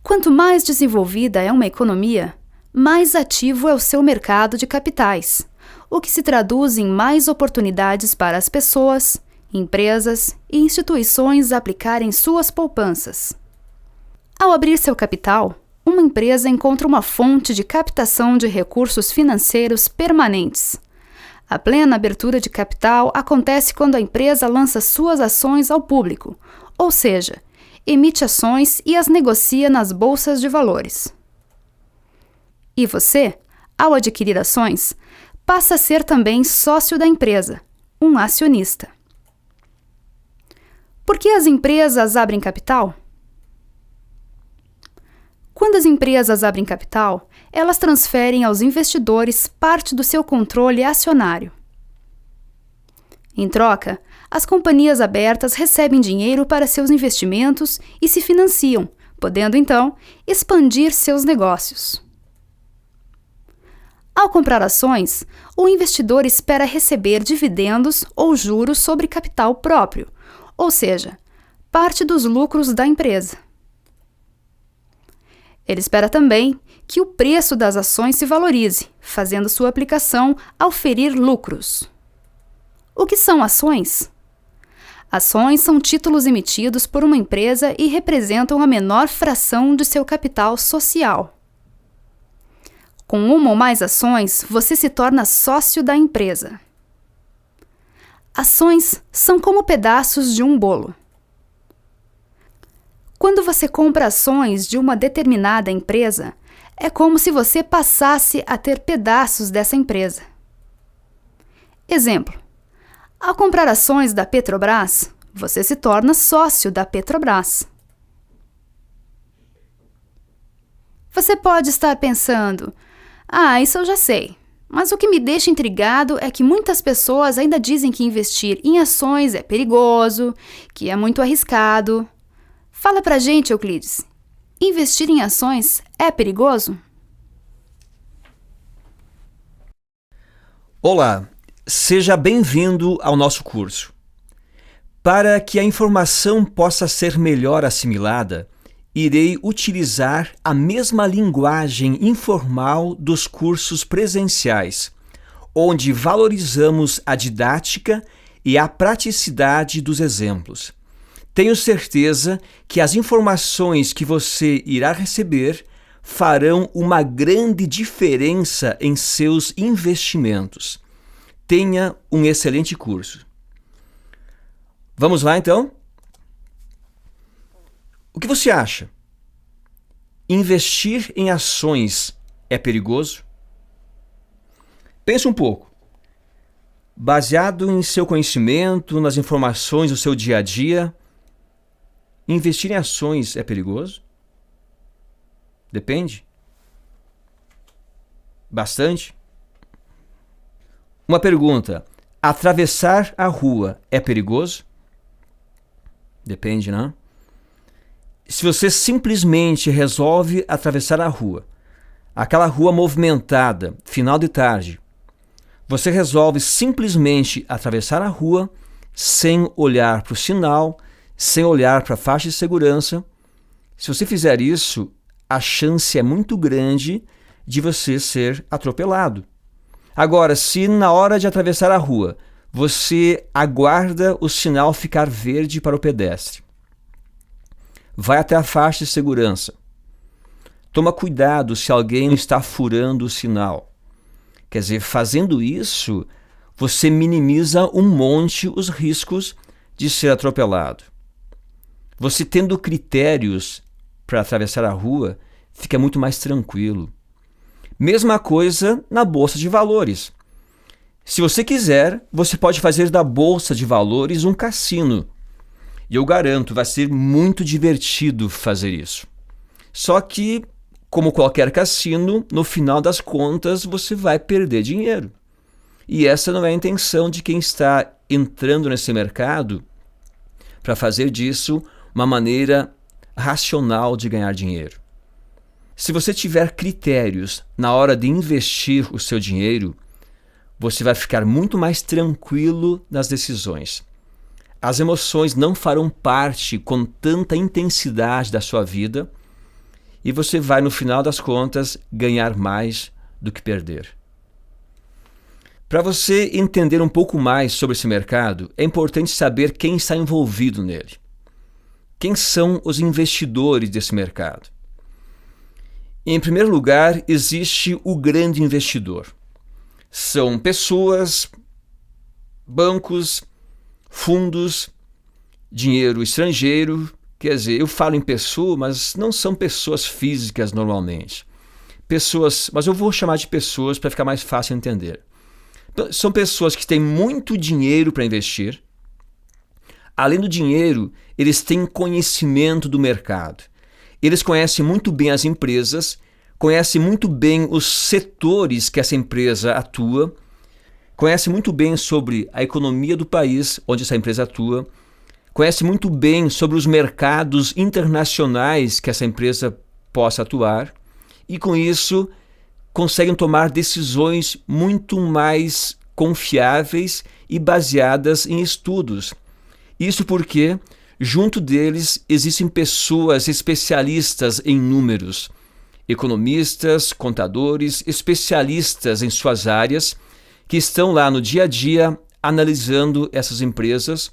Quanto mais desenvolvida é uma economia, mais ativo é o seu mercado de capitais, o que se traduz em mais oportunidades para as pessoas, empresas e instituições aplicarem suas poupanças. Ao abrir seu capital, uma empresa encontra uma fonte de captação de recursos financeiros permanentes. A plena abertura de capital acontece quando a empresa lança suas ações ao público, ou seja, emite ações e as negocia nas bolsas de valores. E você, ao adquirir ações, passa a ser também sócio da empresa, um acionista. Por que as empresas abrem capital? Quando as empresas abrem capital, elas transferem aos investidores parte do seu controle acionário. Em troca, as companhias abertas recebem dinheiro para seus investimentos e se financiam, podendo então expandir seus negócios. Ao comprar ações, o investidor espera receber dividendos ou juros sobre capital próprio, ou seja, parte dos lucros da empresa. Ele espera também que o preço das ações se valorize, fazendo sua aplicação ao ferir lucros. O que são ações? Ações são títulos emitidos por uma empresa e representam a menor fração de seu capital social. Com uma ou mais ações, você se torna sócio da empresa. Ações são como pedaços de um bolo. Quando você compra ações de uma determinada empresa, é como se você passasse a ter pedaços dessa empresa. Exemplo: ao comprar ações da Petrobras, você se torna sócio da Petrobras. Você pode estar pensando: isso eu já sei. Mas o que me deixa intrigado é que muitas pessoas ainda dizem que investir em ações é perigoso, que é muito arriscado. Fala pra gente, Euclides. Investir em ações é perigoso? Olá, seja bem-vindo ao nosso curso. Para que a informação possa ser melhor assimilada, irei utilizar a mesma linguagem informal dos cursos presenciais, onde valorizamos a didática e a praticidade dos exemplos. Tenho certeza que as informações que você irá receber farão uma grande diferença em seus investimentos. Tenha um excelente curso. Vamos lá, então? O que você acha? Investir em ações é perigoso? Pense um pouco. Baseado em seu conhecimento, nas informações do seu dia a dia, investir em ações é perigoso? Depende. Bastante. Uma pergunta: atravessar a rua é perigoso? Depende, não? Se você simplesmente resolve atravessar a rua, aquela rua movimentada, final de tarde, você resolve simplesmente atravessar a rua sem olhar para o sinal, sem olhar para a faixa de segurança. Se você fizer isso, a chance é muito grande de você ser atropelado. Agora, se na hora de atravessar a rua, você aguarda o sinal ficar verde para o pedestre, vai até a faixa de segurança, toma cuidado se alguém está furando o sinal. Quer dizer, fazendo isso, você minimiza um monte os riscos de ser atropelado. Você tendo critérios para atravessar a rua, fica muito mais tranquilo. Mesma coisa na Bolsa de Valores. Se você quiser, você pode fazer da Bolsa de Valores um cassino. E eu garanto, vai ser muito divertido fazer isso. Só que, como qualquer cassino, no final das contas você vai perder dinheiro. E essa não é a intenção de quem está entrando nesse mercado para fazer disso uma maneira racional de ganhar dinheiro. Se você tiver critérios na hora de investir o seu dinheiro, você vai ficar muito mais tranquilo nas decisões. As emoções não farão parte com tanta intensidade da sua vida e você vai, no final das contas, ganhar mais do que perder. Para você entender um pouco mais sobre esse mercado, é importante saber quem está envolvido nele. Quem são os investidores desse mercado? Em primeiro lugar, existe o grande investidor. São pessoas, bancos, fundos, dinheiro estrangeiro. Quer dizer, eu falo em pessoa, mas não são pessoas físicas normalmente. Pessoas, mas eu vou chamar de pessoas para ficar mais fácil de entender. São pessoas que têm muito dinheiro para investir. Além do dinheiro, eles têm conhecimento do mercado. Eles conhecem muito bem as empresas, conhecem muito bem os setores que essa empresa atua, conhecem muito bem sobre a economia do país onde essa empresa atua, conhecem muito bem sobre os mercados internacionais que essa empresa possa atuar e, com isso, conseguem tomar decisões muito mais confiáveis e baseadas em estudos. Isso porque, junto deles, existem pessoas especialistas em números, economistas, contadores, especialistas em suas áreas, que estão lá no dia a dia analisando essas empresas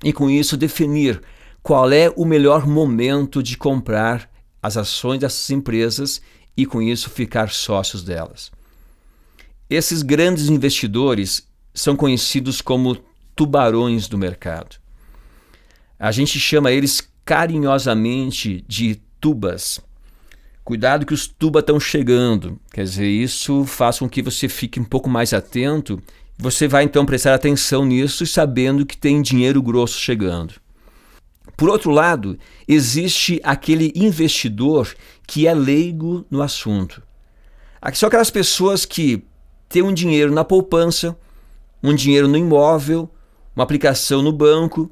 e, com isso, definir qual é o melhor momento de comprar as ações dessas empresas e, com isso, ficar sócios delas. Esses grandes investidores são conhecidos como tubarões do mercado. A gente chama eles carinhosamente de tubas. Cuidado que os tubas estão chegando. Quer dizer, isso faz com que você fique um pouco mais atento. Você vai então prestar atenção nisso, sabendo que tem dinheiro grosso chegando. Por outro lado, existe aquele investidor que é leigo no assunto. São aquelas pessoas que têm um dinheiro na poupança, um dinheiro no imóvel, uma aplicação no banco,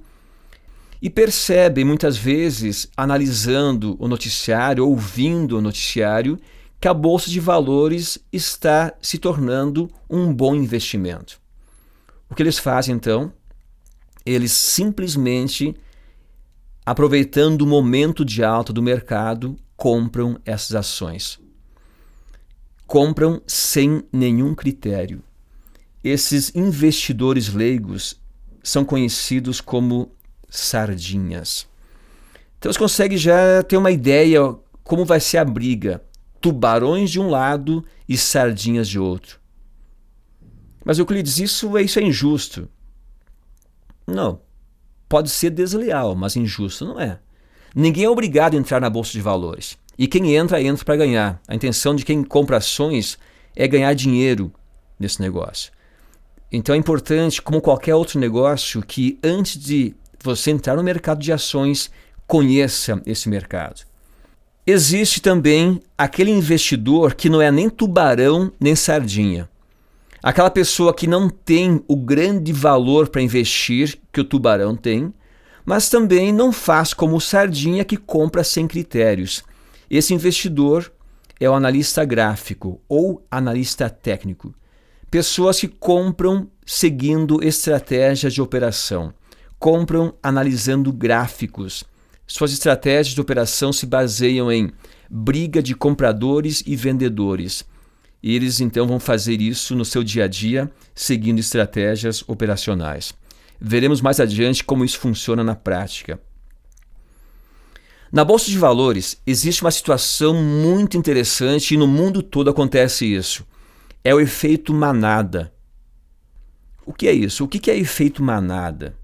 e percebem muitas vezes, analisando o noticiário, ouvindo o noticiário, que a Bolsa de Valores está se tornando um bom investimento. O que eles fazem então? Eles simplesmente, aproveitando o momento de alta do mercado, compram essas ações. Compram sem nenhum critério. Esses investidores leigos são conhecidos como sardinhas. Então você consegue já ter uma ideia como vai ser a briga. Tubarões de um lado e sardinhas de outro. Mas eu lhe diz, isso é injusto. Não. Pode ser desleal, mas injusto não é. Ninguém é obrigado a entrar na Bolsa de Valores. E quem entra, entra para ganhar. A intenção de quem compra ações é ganhar dinheiro nesse negócio. Então é importante, como qualquer outro negócio, que antes de você entrar no mercado de ações, conheça esse mercado. Existe também aquele investidor que não é nem tubarão nem sardinha. Aquela pessoa que não tem o grande valor para investir que o tubarão tem, mas também não faz como o sardinha que compra sem critérios. Esse investidor é o analista gráfico ou analista técnico. Pessoas que compram seguindo estratégias de operação. Compram analisando gráficos. Suas estratégias de operação se baseiam em briga de compradores e vendedores. E eles então vão fazer isso no seu dia a dia, seguindo estratégias operacionais. Veremos mais adiante como isso funciona na prática. Na Bolsa de Valores existe uma situação muito interessante e no mundo todo acontece isso. É o efeito manada. O que é isso? O que é efeito manada?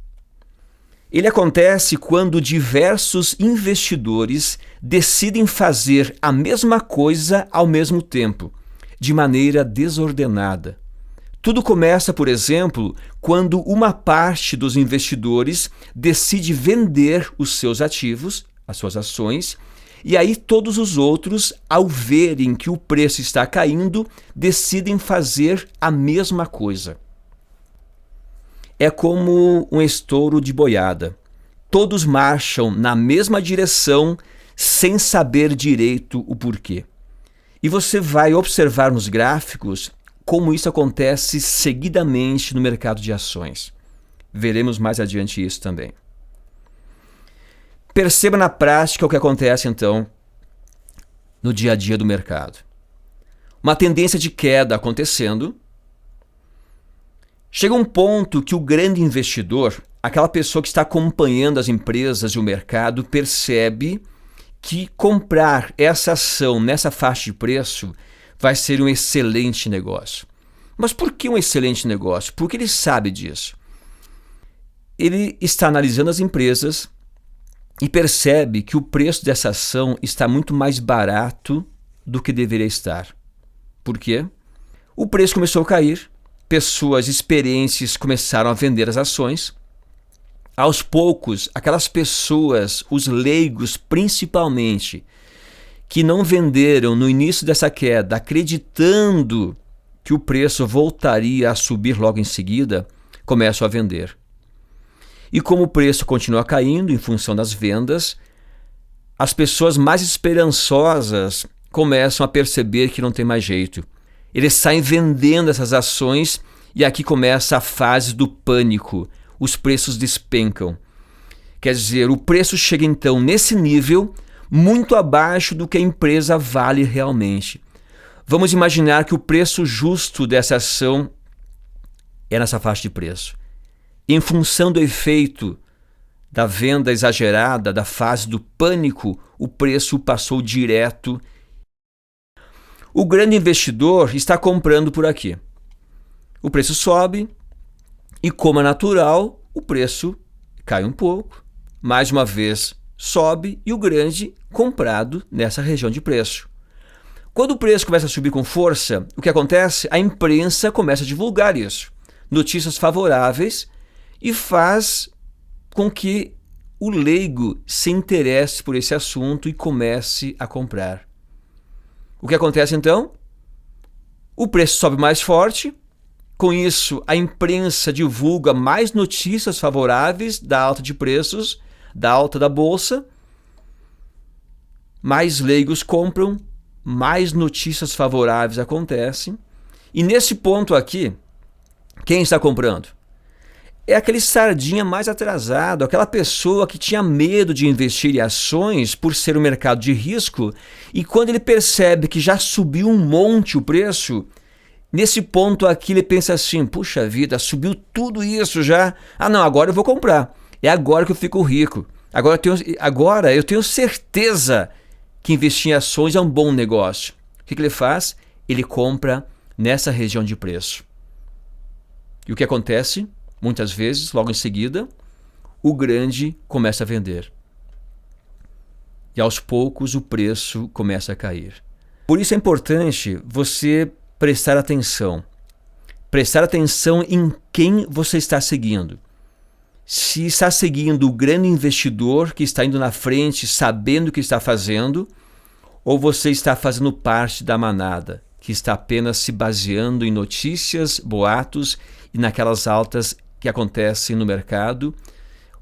Ele acontece quando diversos investidores decidem fazer a mesma coisa ao mesmo tempo, de maneira desordenada. Tudo começa, por exemplo, quando uma parte dos investidores decide vender os seus ativos, as suas ações, e aí todos os outros, ao verem que o preço está caindo, decidem fazer a mesma coisa. É como um estouro de boiada. Todos marcham na mesma direção sem saber direito o porquê. E você vai observar nos gráficos como isso acontece seguidamente no mercado de ações. Veremos mais adiante isso também. Perceba na prática o que acontece então. no dia a dia do mercado. Uma tendência de queda acontecendo. Chega um ponto que o grande investidor, aquela pessoa que está acompanhando as empresas e o mercado, percebe que comprar essa ação nessa faixa de preço vai ser um excelente negócio. Mas por que um excelente negócio? Porque ele sabe disso. Ele está analisando as empresas e percebe que o preço dessa ação está muito mais barato do que deveria estar. Por quê? O preço começou a cair, pessoas experientes começaram a vender as ações. Aos poucos, aquelas pessoas, os leigos principalmente, que não venderam no início dessa queda, acreditando que o preço voltaria a subir logo em seguida, começam a vender. E como o preço continua caindo em função das vendas, as pessoas mais esperançosas começam a perceber que não tem mais jeito. Eles saem vendendo essas ações e aqui começa a fase do pânico. Os preços despencam. Quer dizer, o preço chega então nesse nível muito abaixo do que a empresa vale realmente. Vamos imaginar que o preço justo dessa ação é nessa faixa de preço. Em função do efeito da venda exagerada, da fase do pânico, o preço passou direto. O grande investidor está comprando por aqui. O preço sobe e, como é natural, o preço cai um pouco. Mais uma vez sobe e o grande comprado nessa região de preço. Quando o preço começa a subir com força, o que acontece? A imprensa começa a divulgar isso. Notícias favoráveis e faz com que o leigo se interesse por esse assunto e comece a comprar. O que acontece então? O preço sobe mais forte. Com isso, a imprensa divulga mais notícias favoráveis da alta de preços, da alta da bolsa. Mais leigos compram, mais notícias favoráveis acontecem. E nesse ponto aqui, quem está comprando? É aquele sardinha mais atrasado, aquela pessoa que tinha medo de investir em ações por ser um mercado de risco, e quando ele percebe que já subiu um monte o preço, nesse ponto aqui ele pensa assim, puxa vida, subiu tudo isso já, não, agora eu vou comprar, é agora que eu fico rico, agora eu tenho certeza que investir em ações é um bom negócio. O que ele faz? Ele compra nessa região de preço. E o que acontece? Muitas vezes, logo em seguida, o grande começa a vender. E aos poucos o preço começa a cair. Por isso é importante você prestar atenção. Prestar atenção em quem você está seguindo. Se está seguindo o grande investidor que está indo na frente, sabendo o que está fazendo, ou você está fazendo parte da manada, que está apenas se baseando em notícias, boatos e naquelas altas que acontecem no mercado,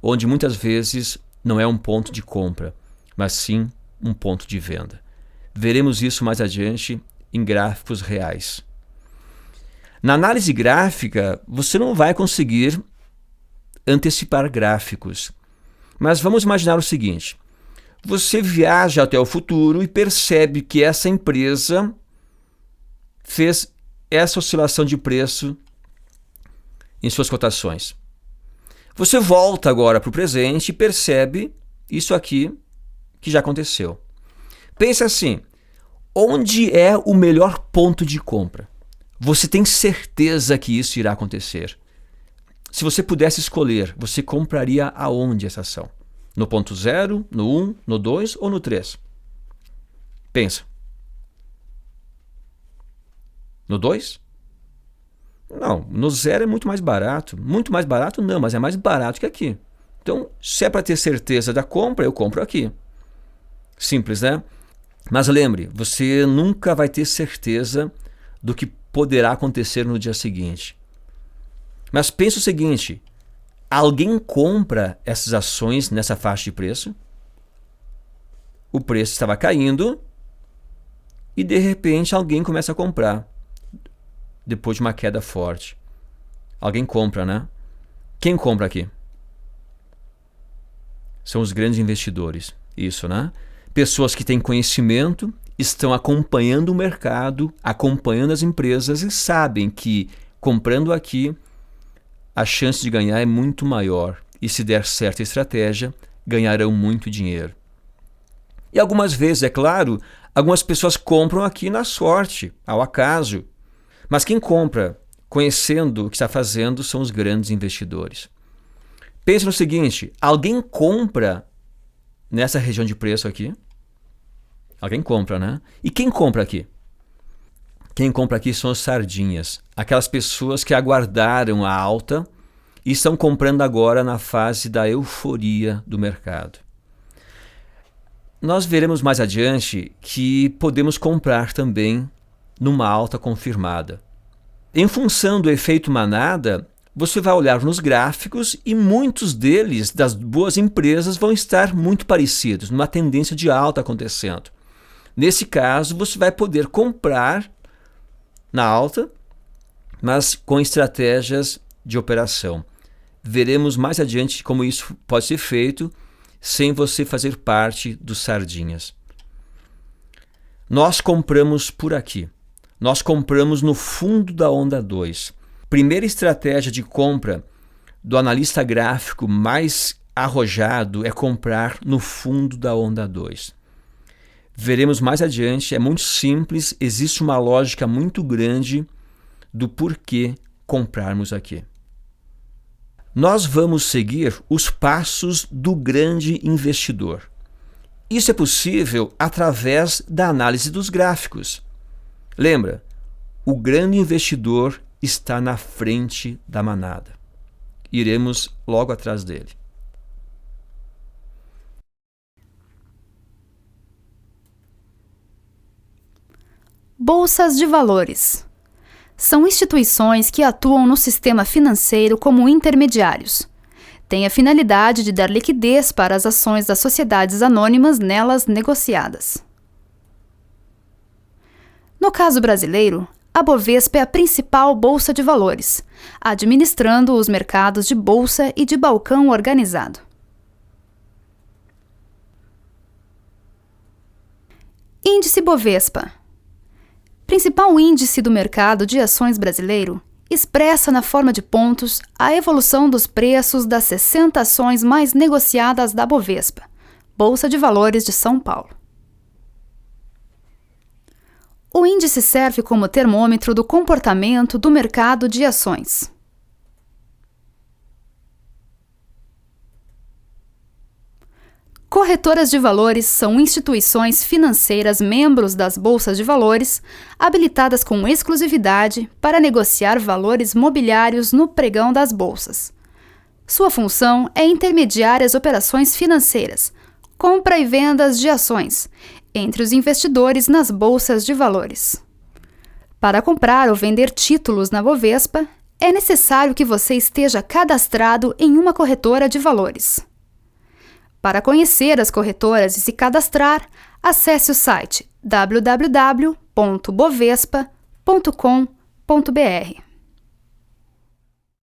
onde muitas vezes não é um ponto de compra, mas sim um ponto de venda. Veremos isso mais adiante em gráficos reais. Na análise gráfica, você não vai conseguir antecipar gráficos. Mas vamos imaginar o seguinte: você viaja até o futuro e percebe que essa empresa fez essa oscilação de preço em suas cotações. Você volta agora para o presente e percebe isso aqui que já aconteceu. Pense assim, onde é o melhor ponto de compra? Você tem certeza que isso irá acontecer. Se você pudesse escolher, você compraria aonde essa ação? No ponto 0, no 1, no 2 ou no 3? Pensa. No 2? Não, no 0 é muito mais barato. Muito mais barato não, mas é mais barato que aqui. Então, se é para ter certeza da compra, eu compro aqui. Simples, né? Mas lembre, você nunca vai ter certeza do que poderá acontecer no dia seguinte. Mas pense o seguinte, alguém compra essas ações nessa faixa de preço? O preço estava caindo e de repente alguém começa a comprar. Depois de uma queda forte. Alguém compra, né? Quem compra aqui? São os grandes investidores. Isso, né? Pessoas que têm conhecimento estão acompanhando o mercado, acompanhando as empresas e sabem que comprando aqui a chance de ganhar é muito maior e se der certa estratégia, ganharão muito dinheiro. E algumas vezes, é claro, algumas pessoas compram aqui na sorte, ao acaso. Mas quem compra conhecendo o que está fazendo são os grandes investidores. Pense no seguinte, alguém compra nessa região de preço aqui? Alguém compra, né? E quem compra aqui? Quem compra aqui são os sardinhas, aquelas pessoas que aguardaram a alta e estão comprando agora na fase da euforia do mercado. Nós veremos mais adiante que podemos comprar também numa alta confirmada. Em função do efeito manada, você vai olhar nos gráficos e muitos deles, das boas empresas, vão estar muito parecidos, numa tendência de alta acontecendo. Nesse caso, você vai poder comprar na alta, mas com estratégias de operação. Veremos mais adiante como isso pode ser feito sem você fazer parte dos sardinhas. Nós compramos por aqui. Nós compramos no fundo da onda 2. Primeira estratégia de compra do analista gráfico mais arrojado é comprar no fundo da onda 2. Veremos mais adiante, é muito simples, existe uma lógica muito grande do porquê comprarmos aqui. Nós vamos seguir os passos do grande investidor. Isso é possível através da análise dos gráficos. Lembra, o grande investidor está na frente da manada. Iremos logo atrás dele. Bolsas de valores. São instituições que atuam no sistema financeiro como intermediários. Têm a finalidade de dar liquidez para as ações das sociedades anônimas nelas negociadas. No caso brasileiro, a Bovespa é a principal bolsa de valores, administrando os mercados de bolsa e de balcão organizado. Índice Bovespa. Principal índice do mercado de ações brasileiro, expressa na forma de pontos a evolução dos preços das 60 ações mais negociadas da Bovespa, Bolsa de Valores de São Paulo. O índice serve como termômetro do comportamento do mercado de ações. Corretoras de valores são instituições financeiras membros das bolsas de valores, habilitadas com exclusividade para negociar valores mobiliários no pregão das bolsas. Sua função é intermediar as operações financeiras, compra e vendas de ações, entre os investidores nas bolsas de valores. Para comprar ou vender títulos na Bovespa, é necessário que você esteja cadastrado em uma corretora de valores. Para conhecer as corretoras e se cadastrar, acesse o site www.bovespa.com.br.